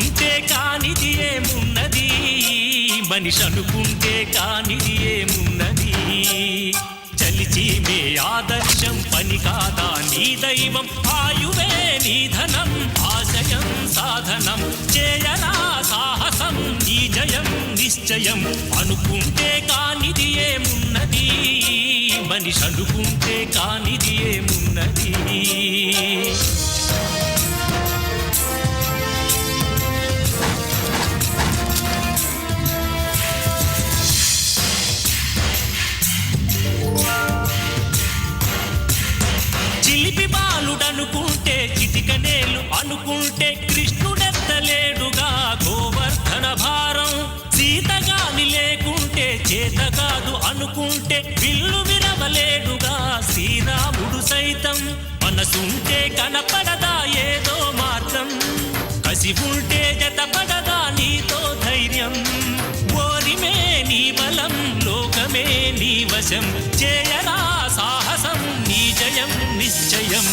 అనుకుంటే కానిది ఏమున్నది, మనిషి అనుకుంటే కానిది ఏమున్నది. చలిచి మే ఆదర్శం పని కాదా నీ దైవం, ఆయువే నీ ధనం ఆశయం సాధనం. చేయరా సాహసం నీ జయం నిశ్చయం. అనుకుంటే కానిది ఏమున్నది, మనిషి అనుకుంటే కానిది ఏమున్నది. చిలిపి బాలుడనుకుంటే చిటికనేలు అనుకుంటే కృష్ణుడెత్తలేడుగా గోవర్ధన భారం. సీతగాని లేకుంటే చేత కాదు అనుకుంటే విల్లు విరవలేడుగా శ్రీరాముడు సైతం. మనసుంటే కనపడదా ఏదో మార్గం, కసి ఉంటే జతపడదా నీతో ధైర్యం. ఓరిమే నీ బలం లోకమే నీ వశం, చేయరా సాహసం నీ జయం నిశ్చయం.